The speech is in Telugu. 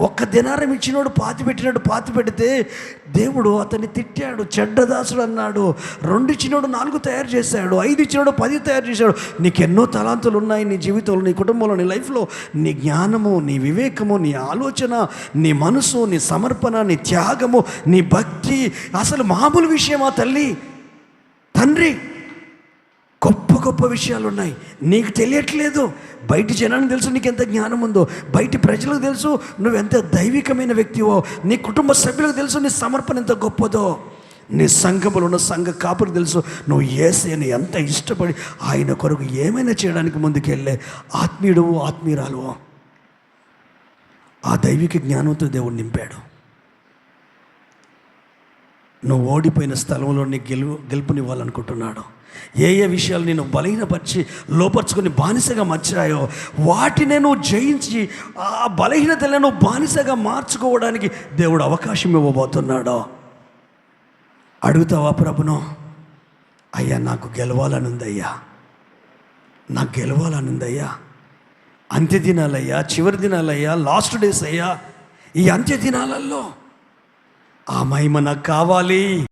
ఒక్క దినారం ఇచ్చినోడు పాతి పెడితే దేవుడు అతన్ని తిట్టాడు, చెడ్డదాసుడు అన్నాడు. 2 ఇచ్చినోడు 4 తయారు చేశాడు, 5 ఇచ్చినోడు 10 తయారు చేశాడు. నీకు ఎన్నో తలాంతులు ఉన్నాయి నీ జీవితంలో, నీ కుటుంబంలో, నీ లైఫ్లో. నీ జ్ఞానము, నీ వివేకము, నీ ఆలోచన, నీ మనసు, నీ సమర్పణ, నీ త్యాగము, నీ భక్తి అసలు మామూలు విషయమా తల్లి, తండ్రి? గొప్ప గొప్ప విషయాలు ఉన్నాయి, నీకు తెలియట్లేదు. బయట జనానికి తెలుసు నీకు ఎంత జ్ఞానం ఉందో, బయట ప్రజలకు తెలుసు నువ్వెంత దైవికమైన వ్యక్తివో, నీ కుటుంబ సభ్యులకు తెలుసు నీ సమర్పణ ఎంత గొప్పదో, నీ సంఘములో ఉన్న సంఘ కాపులకు తెలుసు నువ్వు యేసయ్యని ఎంత ఇష్టపడి ఆయన కొరకు ఏమైనా చేయడానికి ముందుకెళ్ళే ఆత్మీయుడు, ఆత్మీయురాలు. ఆ దైవిక జ్ఞానంతో దేవుడు నింపాడు. నువ్వు ఓడిపోయిన స్థలంలో నీ గెలుపునివ్వాలనుకుంటున్నాడు. ఏ విషయాలు నేను బలహీనపరిచి లోపరుచుకొని బానిసగా మార్చాయో వాటినే నువ్వు జయించి ఆ బలహీనతలను నువ్వు బానిసగా మార్చుకోవడానికి దేవుడు అవకాశం ఇవ్వబోతున్నాడు. అడుగుతావా ప్రభును? అయ్యా నాకు గెలవాలనుందయ్యా, నాకు గెలవాలనుందయ్యా. అంత్య దినాలయ్యా, చివరి దినాలయ్యా, లాస్ట్ డేస్ అయ్యా, ఈ అంత్య దినాలలో ఆ మహిమ నాకు కావాలి.